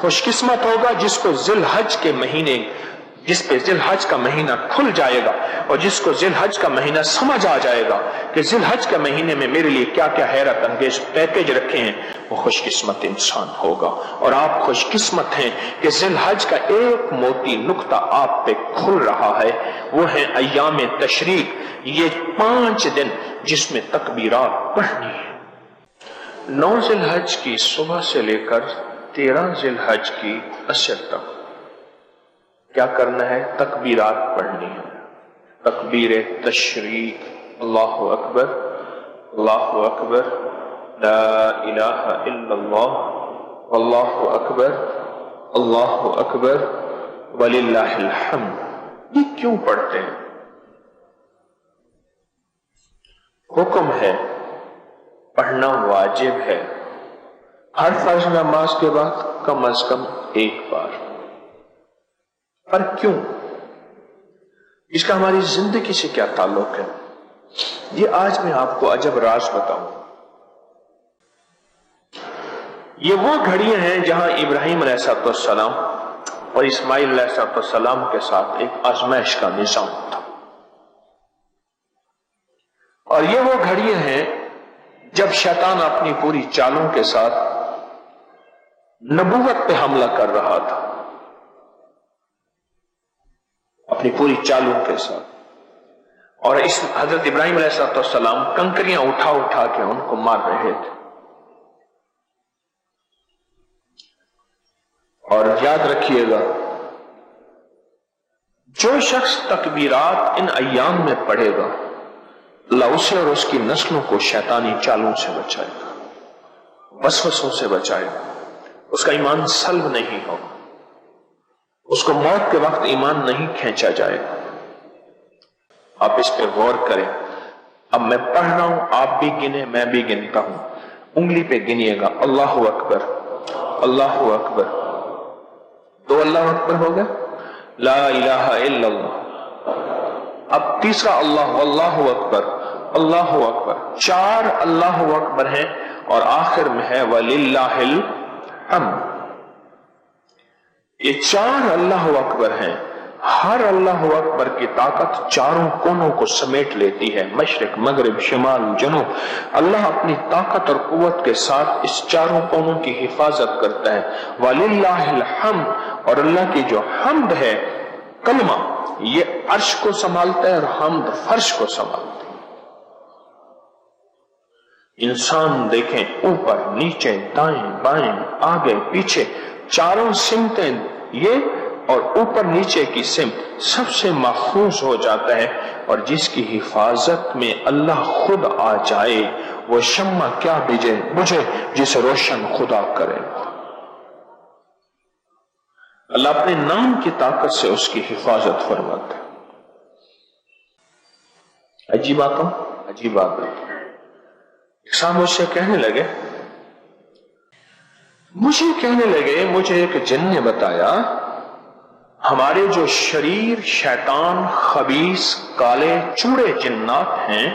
خوش قسمت ہوگا جس کو ذی الحج کے مہینے، جس پہ ذی الحج کا مہینہ کھل جائے گا اور جس کو ذی الحج کا مہینہ سمجھ آ جائے گا کہ ذی الحج کے مہینے میں میرے لیے کیا کیا حیرت انگیز پیکج رکھے ہیں، وہ خوش قسمت انسان ہوگا۔ اور آپ خوش قسمت ہیں کہ ذی الحج کا ایک موتی نقطہ آپ پہ کھل رہا ہے، وہ ہے ایام تشریق، یہ 5 دن جس میں تکبیرات پڑھنی ہے۔ 9 ذی الحج کی صبح سے لے کر 13 ذی الحج کی عصر تک کیا کرنا ہے؟ تکبیرات پڑھنی ہے۔ تکبیر تشریق، اللہ اکبر اللہ اکبر لا الہ الا اللہ واللہ اکبر اللہ اکبر وللہ الحمد۔ یہ کیوں پڑھتے ہیں؟ حکم ہے، پڑھنا واجب ہے، ہر فرض نماز کے بعد کم از کم 1 بار۔ پر کیوں؟ اس کا ہماری زندگی سے کیا تعلق ہے؟ یہ آج میں آپ کو عجب راز بتاؤں۔ یہ وہ گھڑیاں ہیں جہاں ابراہیم علیہ السلام اور اسماعیل علیہ السلام کے ساتھ ایک آزمائش کا نظام تھا، اور یہ وہ گھڑیاں ہیں جب شیطان اپنی پوری چالوں کے ساتھ نبوت پہ حملہ کر رہا تھا، اپنی پوری چالوں کے ساتھ، اور اس حضرت ابراہیم علیہ السلام کنکریاں اٹھا اٹھا کے ان کو مار رہے تھے۔ اور یاد رکھیے گا، جو شخص تکبیرات ان ایام میں پڑھے گا، اللہ اسے اور اس کی نسلوں کو شیطانی چالوں سے بچائے گا، وسوسوں سے بچائے گا، اس کا ایمان سلب نہیں ہوگا، اس کو موت کے وقت ایمان نہیں کھینچا جائے گا۔ آپ اس پہ غور کریں۔ اب میں پڑھ رہا ہوں، آپ بھی گنیں، میں بھی گنتا ہوں، انگلی پہ گنیے گا، اللہ اکبر اللہ اکبر، 2 اللہ اکبر ہو گئے، لا الہ الا اللہ، اب تیسرا اللہ واللہ اکبر اللہ اکبر، 4 اللہ اکبر ہیں، اور آخر میں ہے وللہ الحمد۔ یہ 4 اللہ اکبر ہیں، ہر اللہ اکبر کی طاقت چاروں کونوں کو سمیٹ لیتی ہے، مشرق مغرب شمال جنوب۔ اللہ اپنی طاقت اور قوت کے ساتھ اس چاروں کونوں کی حفاظت کرتا ہے۔ وَلِلَّهِ الْحَمْدُ، اور اللہ کی جو حمد ہے کلمہ، یہ عرش کو سنبھالتا ہے اور حمد فرش کو سنبھالتا ہے۔ انسان دیکھیں، اوپر نیچے دائیں بائیں آگے پیچھے، چاروں سمتیں یہ، اور اوپر نیچے کی سمت سب سے محفوظ ہو جاتا ہے، اور جس کی حفاظت میں اللہ خود آ جائے وہ شمع کیا بجھے جسے روشن خدا کرے۔ اللہ اپنے نام کی طاقت سے اس کی حفاظت فرماتا ہے۔ عجیب بات ہو، عجیب بات ہے۔ ایک صاحب مجھ سے کہنے لگے، مجھے ایک جن نے بتایا، ہمارے جو شریر شیطان خبیث کالے چوڑے جنات ہیں،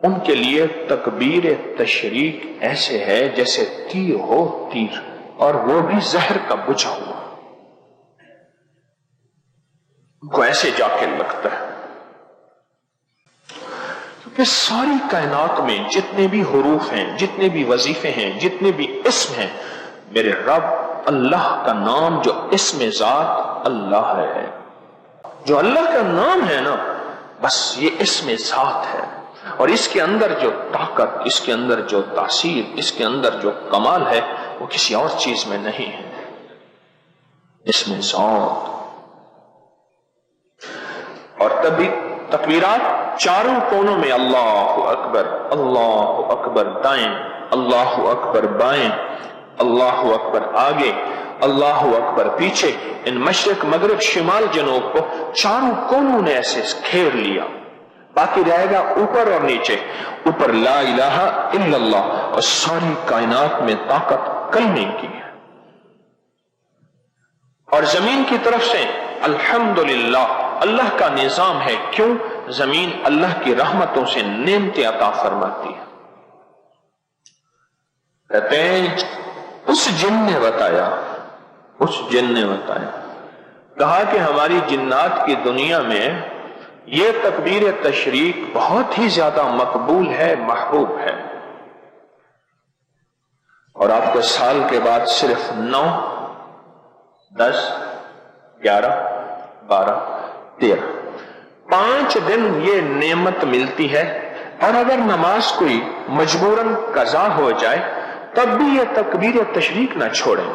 ان کے لیے تکبیر تشریق ایسے ہے جیسے تیر ہو، تیر، اور وہ بھی زہر کا بجھا ہوا، ان کو ایسے جا کے لگتا ہے۔ کیونکہ ساری کائنات میں جتنے بھی حروف ہیں، جتنے بھی وظیفے ہیں، جتنے بھی اسم ہیں، میرے رب اللہ کا نام جو اسم ذات اللہ ہے، جو اللہ کا نام ہے نا، بس یہ اسم ذات ہے، اور اس کے اندر جو طاقت، اس کے اندر جو تاثیر، اس کے اندر جو کمال ہے، وہ کسی اور چیز میں نہیں ہے، اسم ذات۔ اور تبھی تکبیرات چاروں کونوں میں، اللہ اکبر دائیں، اللہ اکبر بائیں، اللہ اکبر آگے، اللہ اکبر پیچھے، ان مشرق مغرب شمال جنوب کو چاروں کونوں نے ایسے گھیر لیا۔ باقی رہے گا اوپر اور نیچے، اوپر لا الہ الا اللہ، اور ساری کائنات میں طاقت کلمے کی ہے، اور زمین کی طرف سے الحمدللہ اللہ کا نظام ہے۔ کیوں؟ زمین اللہ کی رحمتوں سے نعمتیں عطا فرماتی ہے۔ کہتے ہیں اس جن نے بتایا اس جن نے بتایا، کہا کہ ہماری جنات کی دنیا میں یہ تکبیر تشریق بہت ہی زیادہ مقبول ہے، محبوب ہے، اور آپ کو سال کے بعد صرف 9، 10، 11، 12، 13 5 دن یہ نعمت ملتی ہے، اور اگر نماز کوئی مجبوراً قضا ہو جائے تب بھی یہ تکبیر تشریق نہ چھوڑیں۔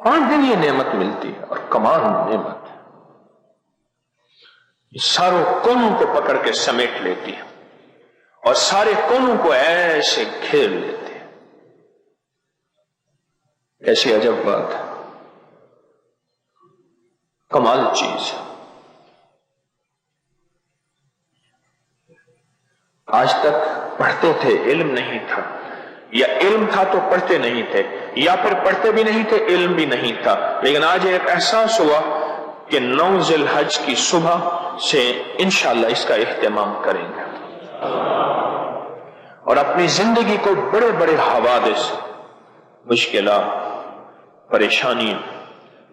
5 دن یہ نعمت ملتی ہے، اور کمال نعمت ساروں کونوں کو پکڑ کے سمیٹ لیتی ہے، اور سارے کونوں کو ایسے گھیر لیتے ہیں۔ ایسی عجب بات ہے، کمال چیز ہے۔ آج تک پڑھتے تھے، علم نہیں تھا، یا علم تھا تو پڑھتے نہیں تھے، یا پھر پڑھتے بھی نہیں تھے، علم بھی نہیں تھا، لیکن آج ایک احساس ہوا کہ 9 ذی الحج کی صبح سے انشاءاللہ اس کا اہتمام کریں گے، اور اپنی زندگی کو بڑے بڑے حوادث، مشکلات، پریشانیاں،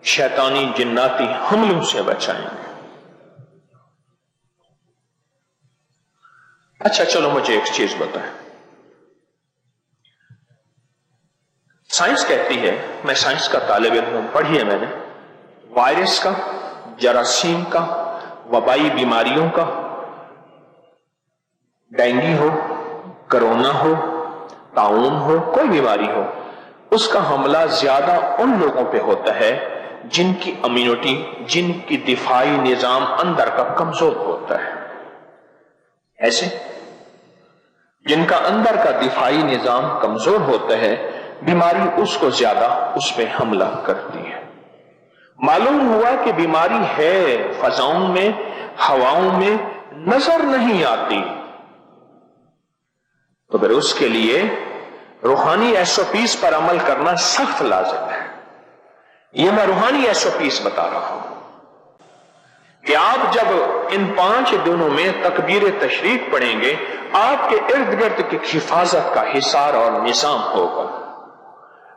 شیطانی جناتی حملوں سے بچائیں گے۔ اچھا چلو مجھے ایک چیز بتائیں، سائنس کہتی ہے، میں سائنس کا طالب علم ہوں، پڑھی ہے میں نے، وائرس کا، جراثیم کا، وبائی بیماریوں کا، ڈینگی ہو، کرونا ہو، طاعون ہو، کوئی بیماری ہو، اس کا حملہ زیادہ ان لوگوں پہ ہوتا ہے جن کی امیونٹی، جن کی دفاعی نظام اندر کا کمزور ہوتا ہے۔ ایسے جن کا اندر کا دفاعی نظام کمزور ہوتا ہے، بیماری اس کو زیادہ اس پہ حملہ کرتی ہے۔ معلوم ہوا کہ بیماری ہے، فضاؤں میں، ہواؤں میں نظر نہیں آتی، تو پھر اس کے لیے روحانی SOPs پر عمل کرنا سخت لازم ہے۔ یہ میں روحانی SOPs بتا رہا ہوں کہ آپ جب ان 5 دنوں میں تکبیر تشریق پڑھیں گے، آپ کے ارد گرد کی حفاظت کا حصار اور نظام ہوگا،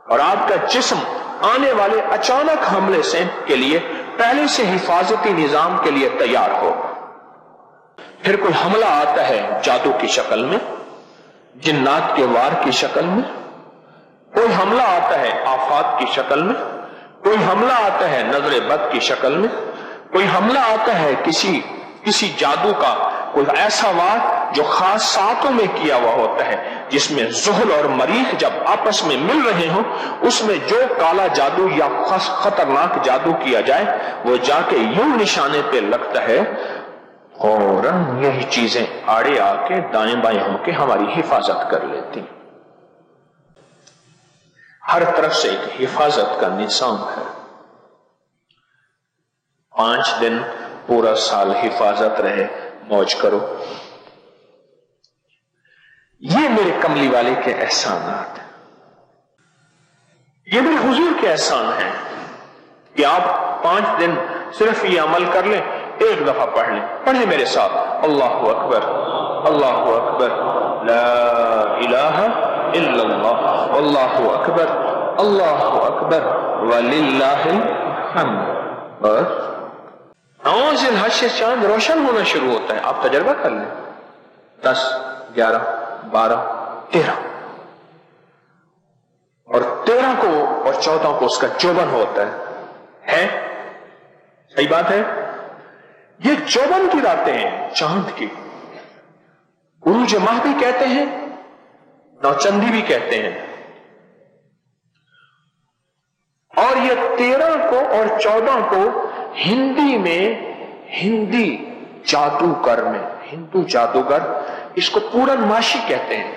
اور آپ کا جسم آنے والے اچانک حملے سے کے لیے پہلے سے حفاظتی نظام کے لیے تیار ہوگا۔ پھر کوئی حملہ آتا ہے جادو کی شکل میں، جنات کے وار کی شکل میں، کوئی حملہ آتا ہے آفات کی شکل میں، کوئی حملہ آتا ہے نظر بد کی شکل میں، کوئی حملہ آتا ہے کسی جادو کا کوئی ایسا وار جو خاص ساعتوں میں کیا ہوا ہوتا ہے، جس میں زحل اور مریخ جب آپس میں مل رہے ہوں، اس میں جو کالا جادو یا خطرناک جادو کیا جائے وہ جا کے یوں نشانے پہ لگتا ہے، اور یہی چیزیں آڑے آ کے دائیں بائیں ہو کے ہماری حفاظت کر لیتی۔ ہر طرف سے ایک حفاظت کا نظام ہے۔ 5 دن پورا سال حفاظت رہے، موج کرو۔ یہ میرے کملی والے کے احسانات ہیں، یہ میرے حضور کے احسان ہیں کہ آپ 5 دن صرف یہ عمل کر لیں، ایک دفعہ پڑھ لیں۔ پڑھیں میرے ساتھ، اللہ اکبر، اللہ اکبر، لا الہ الا اللہ، اللہ اکبر، اللہ اکبر، وللہ الحمد۔ اور 9 ذی الحج سے چاند روشن ہونا شروع ہوتا ہے، آپ تجربہ کر لیں، 10، 11، 12، 13، اور 13 کو اور 14 کو اس کا چوبن ہوتا ہے؟ صحیح بات ہے، یہ چوبن کی راتیں ہیں چاند کی، عروج ماہ بھی کہتے ہیں، نوچندی بھی کہتے ہیں، اور یہ 13 کو اور 14 کو ہندی میں، ہندی جادوگر میں، ہندو جادوگر اس کو پورن ماشی کہتے ہیں،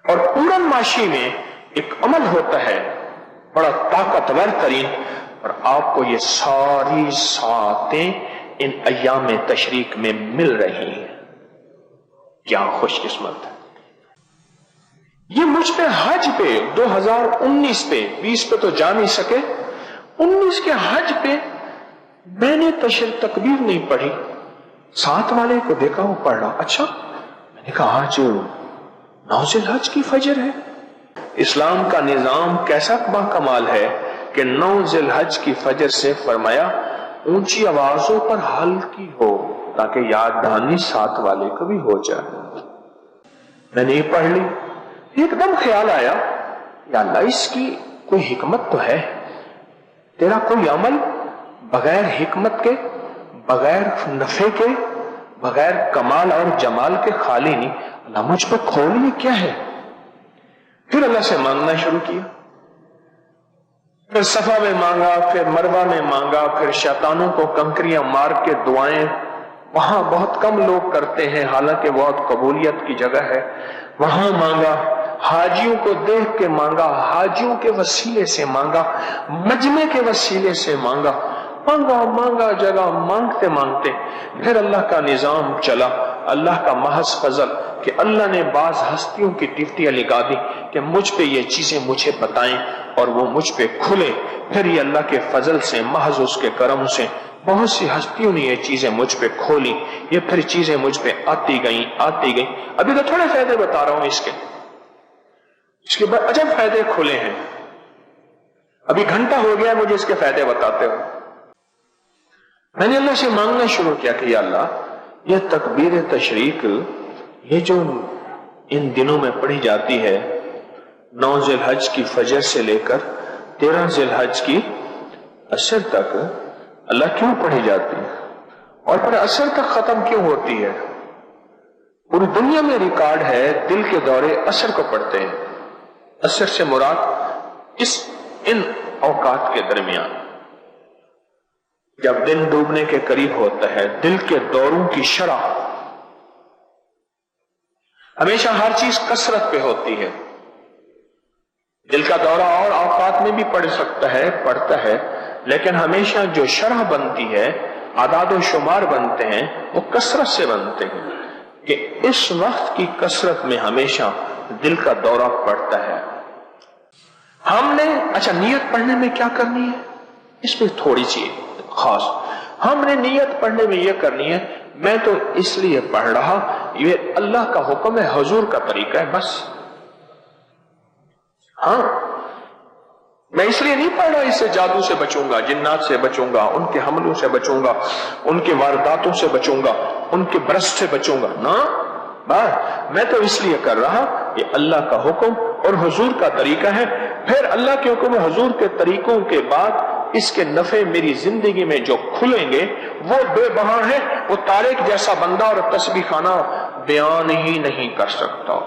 اور پورن ماشی میں ایک عمل ہوتا ہے بڑا طاقتور ترین، اور آپ کو یہ ساری ساتیں ان ایام تشریق میں مل رہی ہیں۔ کیا خوش قسمت ہے۔ یہ مجھ پہ حج پہ 2019 پہ، 20 پہ تو جا نہیں سکے، 19 کے حج پہ میں نے تکبیر نہیں پڑھی، ساتھ والے کو دیکھا وہ پڑھ رہا، اچھا، میں نے کہا آج 9 ذی الحج کی فجر ہے، اسلام کا نظام کیسا کمال ہے کہ 9 ذی الحج کی فجر سے فرمایا اونچی آوازوں پر ہلکی ہو تاکہ یاد دہانی ساتھ والے کو بھی ہو جائے۔ میں نے یہ پڑھ لی، ایک دم خیال آیا یا اللہ اس کی کوئی حکمت تو ہے، تیرا کوئی عمل بغیر حکمت کے، بغیر نفع کے، بغیر کمال اور جمال کے خالی نہیں، اللہ مجھ پہ کھول یہ کیا ہے؟ پھر اللہ سے مانگنا شروع کیا، پھر صفا میں مانگا، پھر مروہ میں مانگا، پھر شیطانوں کو کنکریاں مار کے دعائیں وہاں بہت کم لوگ کرتے ہیں حالانکہ بہت قبولیت کی جگہ ہے، وہاں مانگا، حاجیوں کو دیکھ کے مانگا، حاجیوں کے وسیلے سے مانگا، مجمع کے وسیلے سے مانگا، مانگا جگہ مانگتے مانگتے پھر اللہ کا نظام چلا، اللہ کا محض فضل کہ اللہ نے بعض ہستیوں کی ڈیوٹیاں لگا دی کہ مجھ پہ یہ چیزیں مجھے بتائیں اور وہ مجھ پہ کھلے، پھر یہ اللہ کے فضل سے محض اس کے کرم سے بہت سی ہستیوں نے یہ چیزیں مجھ پہ کھولی، یہ پھر چیزیں مجھ پہ آتی گئیں۔ ابھی تو تھوڑے فائدے بتا رہا ہوں اس کے بعد عجب فائدے کھلے ہیں، ابھی گھنٹہ ہو گیا مجھے اس کے فائدے بتاتے ہو۔ میں نے اللہ سے مانگنا شروع کیا کہ یا اللہ یہ تکبیر تشریق یہ جو ان دنوں میں پڑھی جاتی ہے 9 ذی الحج کی فجر سے لے کر 13 ذی الحج کی عصر تک اللہ کیوں پڑھی جاتی ہے اور پھر عصر تک ختم کیوں ہوتی ہے؟ پوری دنیا میں ریکارڈ ہے دل کے دورے عصر کو پڑھتے ہیں، عصر سے مراد ان اوقات کے درمیان جب دن ڈوبنے کے قریب ہوتا ہے، دل کے دوروں کی شرح ہمیشہ ہر چیز کثرت پہ ہوتی ہے، دل کا دورہ اور اوقات میں بھی پڑتا ہے لیکن ہمیشہ جو شرح بنتی ہے، اعداد و شمار بنتے ہیں، وہ کثرت سے بنتے ہیں کہ اس وقت کی کثرت میں ہمیشہ دل کا دورہ پڑتا ہے۔ ہم نے نیت پڑھنے میں کیا کرنی ہے؟ اس میں تھوڑی سی خاص ہم نے نیت پڑھنے میں یہ کرنی ہے میں تو اس لیے پڑھ رہا، یہ اللہ کا حکم ہے، حضور کا طریقہ ہے، بس۔ ہاں میں اس لیے نہیں پڑھ رہا اس سے جادو سے بچوں گا، جنات سے بچوں گا، ان کے حملوں سے بچوں گا، ان کے وارداتوں سے بچوں گا، ان کے برست سے بچوں گا، نا میں تو اس لیے کر رہا یہ اللہ کا حکم اور حضور کا طریقہ ہے، پھر اللہ کے حکم اور حضور کے طریقوں کے بعد اس کے نفع میری زندگی میں جو کھلیں گے وہ بے بہا ہے، وہ طارق جیسا بندہ اور تسبیح خانہ بیان ہی نہیں کر سکتا۔